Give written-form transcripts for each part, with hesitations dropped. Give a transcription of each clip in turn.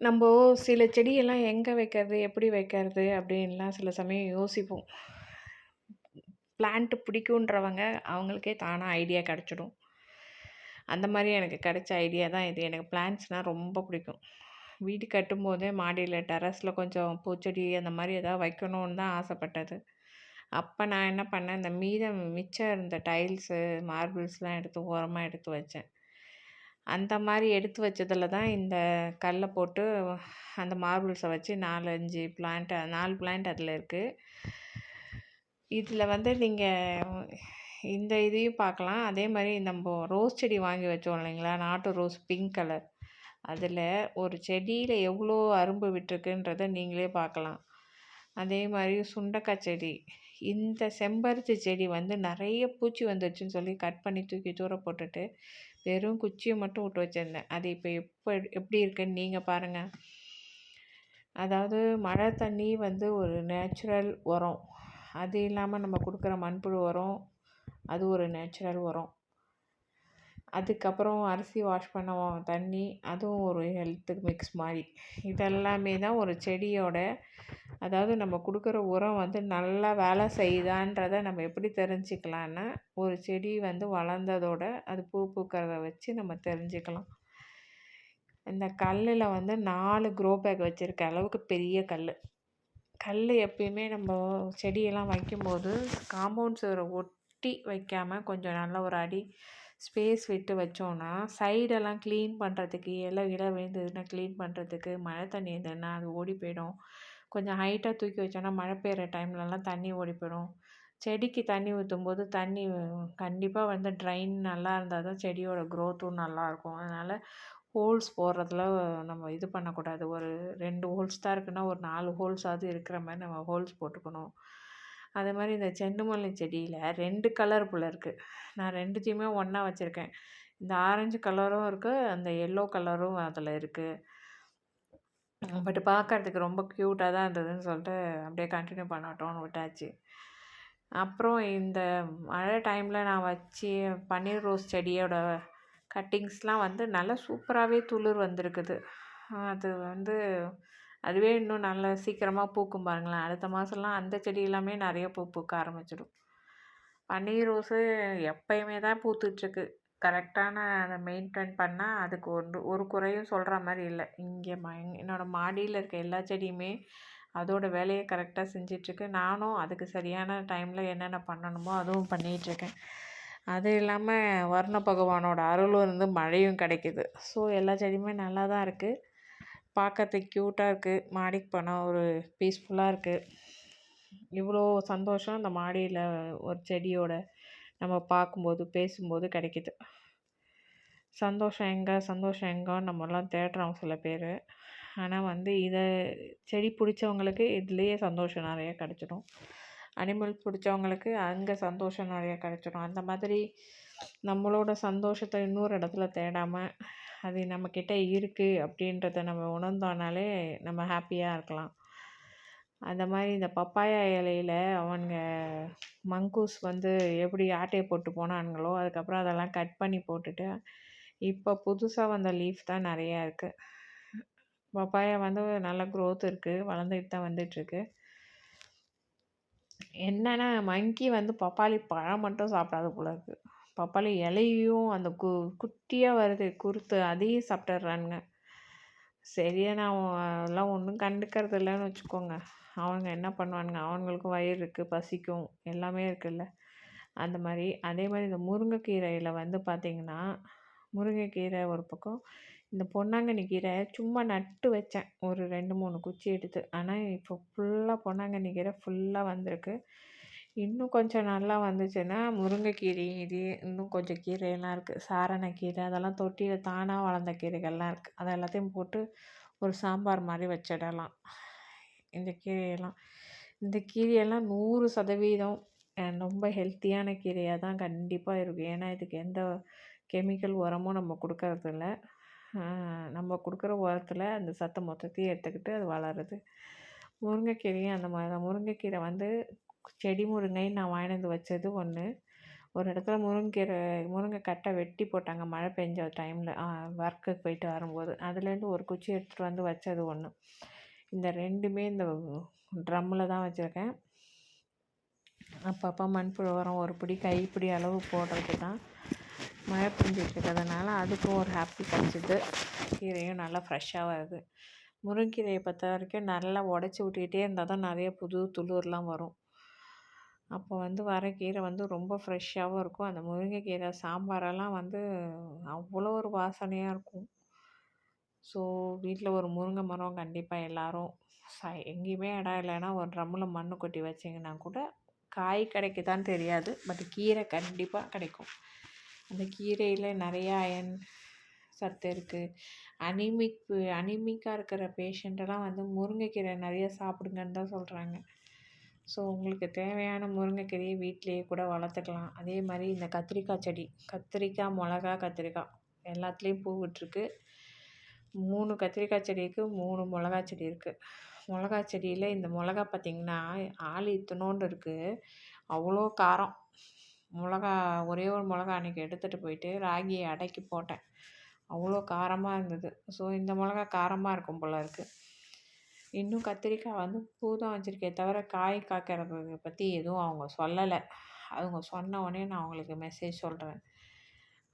நம்போ சில செடியெல்லாம் எங்க வைக்கிறது, எப்படி வைக்கிறது அப்படின்லாம் சில சமயம் யோசிப்போம். பிளான்ட் பிடிக்குன்றவங்க அவங்களுக்கே தானா ஐடியா கெடைச்சிடும். அந்த மாரி எனக்கு கெடைச்ச ஐடியா தான் இது. எனக்கு பிளான்ட்ஸ்னால் ரொம்ப பிடிக்கும். வீடு கட்டும்போதே மாடியில டெர்ரஸில கொஞ்சம் பூச்செடி அந்த மாரி ஏதாவது வைக்கணுன்னு தான் ஆசைப்பட்டது. அப்ப நான் என்ன பண்ணேன், இந்த மிச்சம் இருந்த டைல்ஸு, மார்பிள்ஸ்லாம் எடுத்து ஓரமா எடுத்து வச்சேன். அந்த மாரி எடுத்து வச்சதில தான் இந்த கல்ல போட்டு அந்த மார்பிள்ஸ வச்சு 4, 5 பிளான்ட் 4 பிளான்ட் அதில இருக்கு. இதில வந்து நீங்க இந்த இதையும் பார்க்கலாம். அதே மாரி நம்போ ரோஸ் செடி வாங்கி வச்சோம் இல்லைங்களா? நாட்டு ரோஸ் பிங்க் கலர். அதில ஒரு செடியில எவ்வளோ அரும்பு விட்டுருக்குன்றத நீங்களே பார்க்கலாம். அதே மாரி சுண்டக்காய் செடி. இந்த செம்பருத்தி செடி வந்து நெறைய பூச்சி வந்துருச்சுன்னு சொல்லி கட் பண்ணி தூக்கி தூர போட்டுட்டு, வெறும் குச்சிய மட்டும் விட்டு வச்சிருந்தேன். அது இப்ப எப்படி இருக்குன்னு நீங்க பாருங்க. அதாவது மழை தண்ணி வந்து ஒரு நேச்சுரல் உரம். அது இல்லாம நம்ம குடுக்குற மண்புழு உரம், அது ஒரு நேச்சுரல் உரம். அதுக்கப்புறம் அரிசி வாஷ் பண்ண தண்ணி, அதுவும் ஒரு ஹெல்த் மிக்ஸ் மாரி. இதெல்லாமே தான் ஒரு செடியோட அதாவது நம்ம குடுக்குற உரம் வந்து நல்லா வேலை செய்யுதான்றத நம்ம எப்படி தெரிஞ்சுக்கலான்னா, ஒரு செடி வந்து வளர்ந்ததோட அது பூ பூக்கிறத வச்சு நம்ம தெரிஞ்சுக்கலாம். இந்த கல்லுல வந்து 4 க்ரோ பேக் வச்சிருக்க அளவுக்கு பெரிய கல்லு. கல்லு எப்பயுமே நம்ம செடியெல்லாம் வைக்கும்போது காம்பவுண்ட் சுவர ஒட்டி வைக்காம கொஞ்சம் நல்ல ஒரு அடி ஸ்பேஸ் விட்டு வச்சோன்னா, சைடெல்லாம் க்ளீன் பண்ணுறதுக்கு இலை விழுந்ததுன்னா க்ளீன் பண்ணுறதுக்கு, மழை தண்ணி இருந்ததுன்னா அது ஓடி போயிடும். கொஞ்சம் ஹைட்டாக தூக்கி வச்சோன்னா மழை பெய்யுற டைம்லலாம் தண்ணி ஓடி போயிடும். செடிக்கு தண்ணி ஊற்றும்போது தண்ணி கண்டிப்பாக வந்து ட்ரைன் நல்லா இருந்தால் தான் செடியோட க்ரோத்தும் நல்லாயிருக்கும். அதனால் ஹோல்ஸ் போடுறதுல நம்ம இது பண்ணக்கூடாது. ஒரு 2 ஹோல்ஸ் தான் இருக்குன்னா, ஒரு 4 ஹோல்ஸாவது இருக்கிற மாரி நம்ம ஹோல்ஸ் போட்டுக்கணும். அதே மாரி இந்த செண்டு மல்லி செடியில 2 கலர் போல இருக்கு. நான் 2த்தையுமே ஒண்ணா வச்சிருக்கேன். இந்த ஆரஞ்சு கலரும் இருக்கு, அந்த எல்லோ கலரும் அதில இருக்கு. பட் பார்க்கறதுக்கு ரொம்ப க்யூட்டா தான் இருந்ததுன்னு சொல்லிட்டு அப்படியே கன்டின்யூ பண்ணட்டும்னு விட்டாச்சு. அப்புறம் இந்த மழை டைமில் நான் வச்சு பன்னீர் ரோஸ் செடியோட கட்டிங்ஸ்லாம் வந்து நல்லா சூப்பராகவே துளிர் வந்திருக்குது. அது வந்து அதுவே இன்னும் நல்லா சீக்கிரமாக பூக்கும் பாருங்களேன். அடுத்த மாதம்லாம் அந்த செடி எல்லாமே நிறைய பூ பூக்க ஆரம்பிச்சிடும். பன்னீர் ரோஸு எப்பயுமே தான் பூத்துட்ருக்கு. கரெக்டான அதை மெயின்டெயின் பண்ணால் அதுக்கு ஒரு குறையும் சொல்கிற மாதிரி இல்லை. இங்கே என்னோடய மாடியில் இருக்க எல்லா செடியுமே அதோட வேலையை கரெக்டாக செஞ்சிட்ருக்கு. நானும் அதுக்கு சரியான டைமில் என்னென்ன பண்ணணுமோ அதுவும் பண்ணிகிட்ருக்கேன். அது இல்லாமல் வர்ண பகவானோட அருளும் இருந்து மழையும் கிடைக்கிது. ஸோ எல்லா செடியுமே நல்லா தான் இருக்குது. பார்க்கறதுக்கு க்யூட்டாக இருக்குது. மாடிக்கு போனால் ஒரு பீஸ்ஃபுல்லாக இருக்குது. இவ்வளோ சந்தோஷம் அந்த மாடியில் ஒரு செடியோட நம்ம பார்க்கும்போது பேசும்போது கிடைக்கிது. சந்தோஷம் எங்கேன்னு நம்மலாம் தேடுறோம் சில பேர். ஆனால் வந்து இதை செடி பிடிச்சவங்களுக்கு இதுலேயே சந்தோஷம் நிறைய கிடச்சிடும். அனிமல் பிடிச்சவங்களுக்கு அங்கே சந்தோஷம் நிறைய கிடச்சிடும். அந்த மாதிரி நம்மளோட சந்தோஷத்தை இன்னொரு இடத்துல தேடாமல் அது நம்மக்கிட்ட இருக்குது அப்படின்றத நம்ம உணர்ந்தோனாலே நம்ம ஹாப்பியாக இருக்கலாம். அந்த மாதிரி இந்த பப்பாயா இலையில அவனுங்க மங்கூஸ் வந்து எப்படி ஆட்டையை போட்டு போனானுங்களோ, அதுக்கப்புறம் அதெல்லாம் கட் பண்ணி போட்டுட்டு இப்போ புதுசாக வந்த லீஃப் தான் நிறையா இருக்குது. பப்பாயா வந்து நல்ல க்ரோத் இருக்குது, வளர்ந்துட்டு தான் வந்துட்டுருக்கு. என்னென்னா மங்கி வந்து பப்பாளி பழம் மட்டும் சாப்பிடாது போல இருக்குது. பப்பாளி இலையும் அந்த குட்டியாக வருது குருத்து, அதையும் சாப்பிட்டுறானுங்க. சரியா நான் அதெல்லாம் ஒன்றும் கண்டுக்கிறது இல்லைன்னு வச்சுக்கோங்க. அவனுங்க என்ன பண்ணுவானுங்க, அவனுங்களுக்கும் வயிறு இருக்குது, பசிக்கும், எல்லாமே இருக்குல்ல. அந்த மாதிரி அதே மாதிரி இந்த முருங்கைக்கீரையில் வந்து பார்த்திங்கன்னா, முருங்கைக்கீரை ஒரு பக்கம், இந்த பொன்னாங்கண்ணி கீரை சும்மா நட்டு வச்சேன் ஒரு 2, 3 குச்சி எடுத்து. ஆனால் இப்போ ஃபுல்லாக பொன்னாங்கண்ணி கீரை ஃபுல்லாக வந்திருக்கு. இன்னும் கொஞ்சம் நல்லா வந்துச்சுன்னா முருங்கைக்கீரை இது இன்னும் கொஞ்சம் கீரையெல்லாம் இருக்குது. சாரணக்கீரை அதெல்லாம் தொட்டியில் தானாக வளர்ந்த கீரைகள்லாம் இருக்குது. அதை எல்லாத்தையும் போட்டு ஒரு சாம்பார் மாதிரி வச்சிடலாம். இந்த கீரையெல்லாம் 100% ரொம்ப ஹெல்த்தியான கீரையாக தான் கண்டிப்பாக இருக்கும். ஏன்னா இதுக்கு எந்த கெமிக்கல் உரமும் நம்ம கொடுக்கறதில்ல. நம்ம கொடுக்குற உரத்தில் அந்த சத்து மொத்தத்தையும் எடுத்துக்கிட்டு அது வளருது. முருங்கைக்கீரையும் அந்த மாதிரி தான். முருங்கைக்கீரை வந்து செடி முருங்கைன்னு நான் வாங்கிட்டு வந்து வச்சது ஒன்று. ஒரு இடத்துல முருங்கை கட்டை வெட்டி போட்டாங்க மழை பெஞ்ச டைமில் ஒர்க்குக்கு போயிட்டு வரும்போது. அதுலேருந்து ஒரு குச்சி எடுத்துகிட்டு வந்து வச்சது ஒன்று. இந்த 2மே இந்த ட்ரம்மில் தான் வச்சுருக்கேன். அப்பப்போ மண்புழு உரம் ஒரு பிடி கைப்பிடி அளவு போடுறது தான். மழை பெஞ்சிட்டு இருக்கிறதுனால அதுக்கும் ஒரு ஹாப்பி கிடச்சிது. கீரையும் நல்லா ஃப்ரெஷ்ஷாக வருது. முருங்கீரையை பொறுத்த வரைக்கும் நல்லா உடச்சி விட்டுக்கிட்டே இருந்தால் தான் நிறைய புது துளிர்லாம் வரும். அப்போ வர கீரை ரொம்ப ஃப்ரெஷ்ஷாகவும் இருக்கும். அந்த முருங்கைக்கீரை சாம்பாரெல்லாம் அவ்வளோ ஒரு வாசனையாக இருக்கும். ஸோ வீட்டில் ஒரு முருங்கை மரம் கண்டிப்பாக எல்லோரும் எங்கேயுமே இடம் இல்லைன்னா ஒரு ட்ரம்மில் மண் கொட்டி வச்சிங்கன்னா கூட காய் கிடைக்குதான்னு தெரியாது, பட் கீரை கண்டிப்பாக கிடைக்கும். அந்த கீரையில் நிறையா அயன் சத்து இருக்குது. அனிமிக்காக இருக்கிற பேஷண்ட்டெல்லாம் முருங்கைக்கீரை நிறைய சாப்பிடுங்கன்னு தான் சொல்கிறாங்க. ஸோ உங்களுக்கு தேவையான முருங்கைக்கீரையை வீட்டிலையே கூட வளர்த்துக்கலாம். அதே மாதிரி இந்த கத்திரிக்காய் செடி, கத்திரிக்காய், மிளகா, கத்திரிக்காய் எல்லாத்துலேயும் பூ விட்டுருக்கு. 3 கத்திரிக்காய் செடிக்கு 3 மிளகா செடி இருக்குது. மிளகா செடியில் இந்த மிளகா பார்த்திங்கன்னா ஆளி இத்தினோண்டு இருக்குது. அவ்வளோ காரம். ஒரே ஒரு மிளகா அன்றைக்கி எடுத்துகிட்டு போயிட்டு ராகியை அடக்கி போட்டேன். அவ்வளோ காரமாக இருந்தது. ஸோ இந்த மிளகா காரமாக இருக்கும் போல் இருக்குது. இன்னும் கத்திரிக்காய் பூ தான் வச்சுருக்கே தவிர காய் காய்க்கிறத பற்றி எதுவும் அவங்க சொல்லலை. அவங்க சொன்ன உடனே நான் அவங்களுக்கு மெசேஜ் சொல்கிறேன்.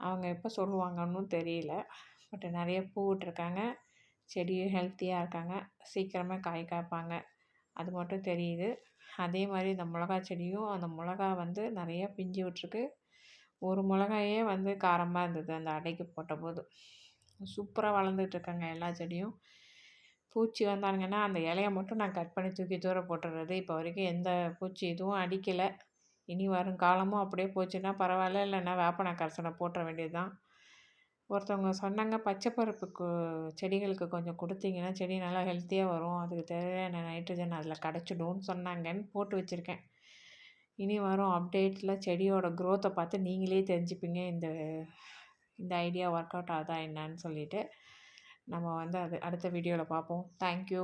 அவங்க எப்போ சொல்லுவாங்கன்னு தெரியல. பட் நிறைய பூ விட்டுருக்காங்க. செடியும் ஹெல்த்தியாக இருக்காங்க. சீக்கிரமாக காய் காய்ப்பாங்க, அது மட்டும் தெரியுது. அதே மாதிரி இந்த மிளகா செடியும் அந்த மிளகா நிறைய பிஞ்சு விட்டுருக்கு. ஒரு மிளகாயே காரமாக இருந்தது அந்த அடைக்கு போட்டபோது. சூப்பராக வளர்ந்துட்டுருக்காங்க எல்லா செடியும். பூச்சி வந்தானுங்கன்னா அந்த இலையை மட்டும் நான் கட் பண்ணி தூக்கி தூர போட்டுடுறது. இப்போ வரைக்கும் எந்த பூச்சி எதுவும் அடிக்கலை. இனி வரும் காலமும் அப்படியே போச்சுன்னா பரவாயில்ல, இல்லைன்னா வேப்பெண்ணெய் கரைசலை போட்டுற வேண்டியது தான். ஒருத்தவங்க சொன்னாங்க, பச்சைப்பருப்புக்கு செடிகளுக்கு கொஞ்சம் கொடுத்தீங்கன்னா செடி நல்லா ஹெல்த்தியாக வரும், அதுக்கு தேவையான நைட்ரஜன் அதில் கிடச்சிடும்னு சொன்னாங்கன்னு போட்டு வச்சுருக்கேன். இனி வரும் அப்டேட்டில் செடியோட க்ரோத்தை பார்த்து நீங்களே தெரிஞ்சுப்பீங்க இந்த ஐடியா ஒர்க் அவுட் ஆகுதா என்னன்னு சொல்லிவிட்டு. நம்ம அது அடுத்த வீடியோவில் பார்ப்போம். தேங்க்யூ.